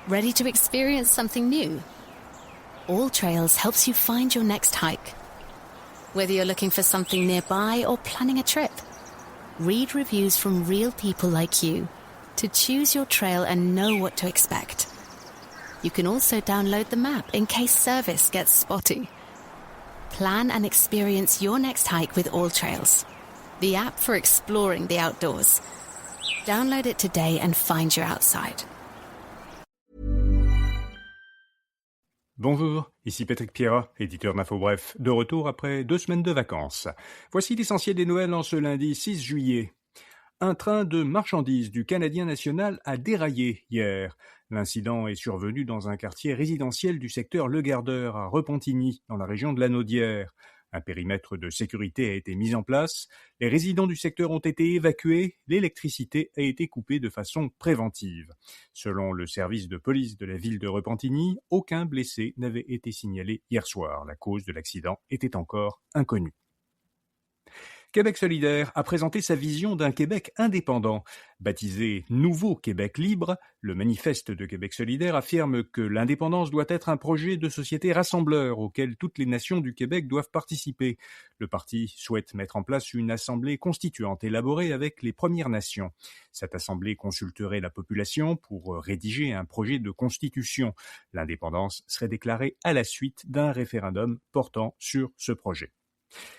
Ready to experience something new? All Trails helps you find your next hike. Whether you're looking for something nearby or planning a trip, read reviews from real people like you to choose your trail and know what to expect. You can also download the map in case service gets spotty. Plan and experience your next hike with All Trails, the app for exploring the outdoors. Download it today and find your outside. Bonjour, ici Patrick Pierrat, éditeur d'InfoBref, de retour après 2 semaines de vacances. Voici l'essentiel des nouvelles en ce lundi 6 juillet. Un train de marchandises du Canadien National a déraillé hier. L'incident est survenu dans un quartier résidentiel du secteur Le Gardeur à Repentigny, dans la région de Lanaudière. Un périmètre de sécurité a été mis en place, les résidents du secteur ont été évacués, l'électricité a été coupée de façon préventive. Selon le service de police de la ville de Repentigny, aucun blessé n'avait été signalé hier soir. La cause de l'accident était encore inconnue. Québec solidaire a présenté sa vision d'un Québec indépendant. Baptisé « Nouveau Québec libre », le manifeste de Québec solidaire affirme que l'indépendance doit être un projet de société rassembleur auquel toutes les nations du Québec doivent participer. Le parti souhaite mettre en place une assemblée constituante élaborée avec les Premières Nations. Cette assemblée consulterait la population pour rédiger un projet de constitution. L'indépendance serait déclarée à la suite d'un référendum portant sur ce projet.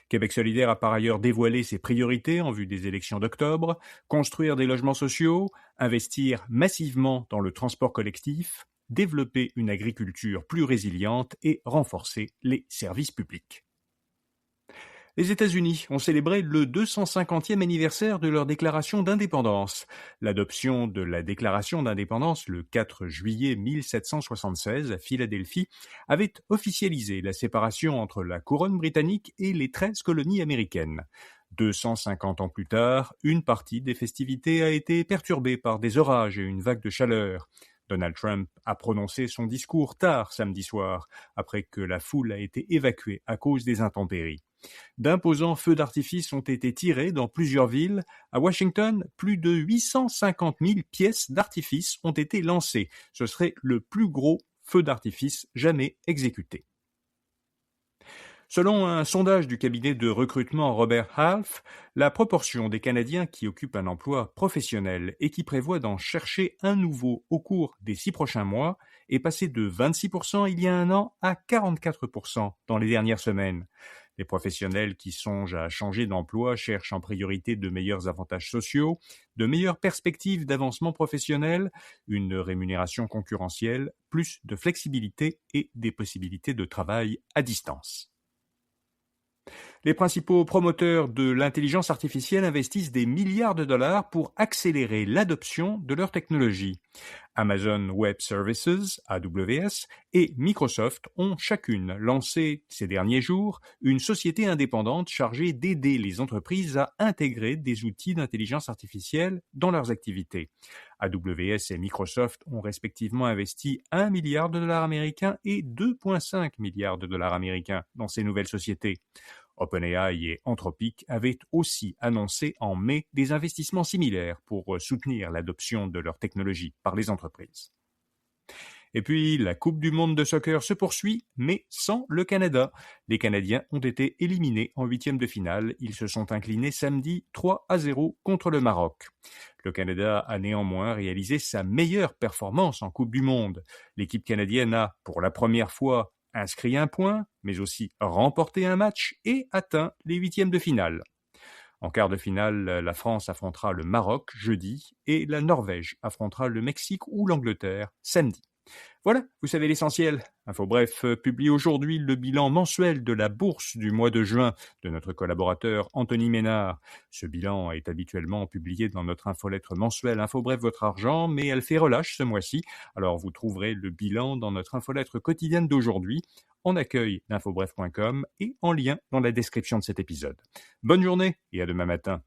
Québec solidaire a par ailleurs dévoilé ses priorités en vue des élections d'octobre, construire des logements sociaux, investir massivement dans le transport collectif, développer une agriculture plus résiliente et renforcer les services publics. Les États-Unis ont célébré le 250e anniversaire de leur déclaration d'indépendance. L'adoption de la déclaration d'indépendance le 4 juillet 1776 à Philadelphie avait officialisé la séparation entre la couronne britannique et les 13 colonies américaines. 250 ans plus tard, une partie des festivités a été perturbée par des orages et une vague de chaleur. Donald Trump a prononcé son discours tard samedi soir, après que la foule a été évacuée à cause des intempéries. D'imposants feux d'artifice ont été tirés dans plusieurs villes. À Washington, plus de 850 000 pièces d'artifice ont été lancées. Ce serait le plus gros feu d'artifice jamais exécuté. Selon un sondage du cabinet de recrutement Robert Half, la proportion des Canadiens qui occupent un emploi professionnel et qui prévoient d'en chercher un nouveau au cours des 6 prochains mois est passée de 26% il y a un an à 44% dans les dernières semaines. Les professionnels qui songent à changer d'emploi cherchent en priorité de meilleurs avantages sociaux, de meilleures perspectives d'avancement professionnel, une rémunération concurrentielle, plus de flexibilité et des possibilités de travail à distance. Les principaux promoteurs de l'intelligence artificielle investissent des milliards de dollars pour accélérer l'adoption de leur technologie. Amazon Web Services, AWS, et Microsoft ont chacune lancé ces derniers jours une société indépendante chargée d'aider les entreprises à intégrer des outils d'intelligence artificielle dans leurs activités. AWS et Microsoft ont respectivement investi 1 milliard de dollars américains et 2,5 milliards de dollars américains dans ces nouvelles sociétés. OpenAI et Anthropic avaient aussi annoncé en mai des investissements similaires pour soutenir l'adoption de leur technologie par les entreprises. Et puis, la Coupe du monde de soccer se poursuit, mais sans le Canada. Les Canadiens ont été éliminés en 8e de finale. Ils se sont inclinés samedi 3-0 contre le Maroc. Le Canada a néanmoins réalisé sa meilleure performance en Coupe du monde. L'équipe canadienne a, pour la première fois, inscrit un point, mais aussi remporté un match et atteint les 8e de finale. En quart de finale, la France affrontera le Maroc jeudi et la Norvège affrontera le Mexique ou l'Angleterre samedi. Voilà, vous savez l'essentiel. InfoBref publie aujourd'hui le bilan mensuel de la bourse du mois de juin de notre collaborateur Anthony Ménard. Ce bilan est habituellement publié dans notre infolettre mensuelle InfoBref Votre Argent, mais elle fait relâche ce mois-ci. Alors vous trouverez le bilan dans notre infolettre quotidienne d'aujourd'hui, en accueil d'infobref.com et en lien dans la description de cet épisode. Bonne journée et à demain matin.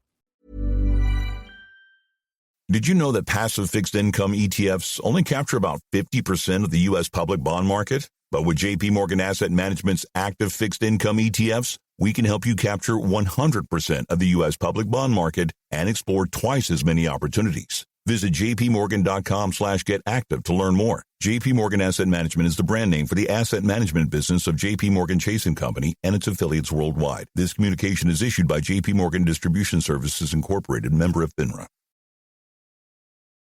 Did you know that passive fixed income ETFs only capture about 50% of the U.S. public bond market? But with JP Morgan Asset Management's active fixed income ETFs, we can help you capture 100% of the U.S. public bond market and explore twice as many opportunities. Visit jpmorgan.com/getactive to learn more. JP Morgan Asset Management is the brand name for the asset management business of JP Morgan Chase & Company and its affiliates worldwide. This communication is issued by JP Morgan Distribution Services Incorporated, member of FINRA.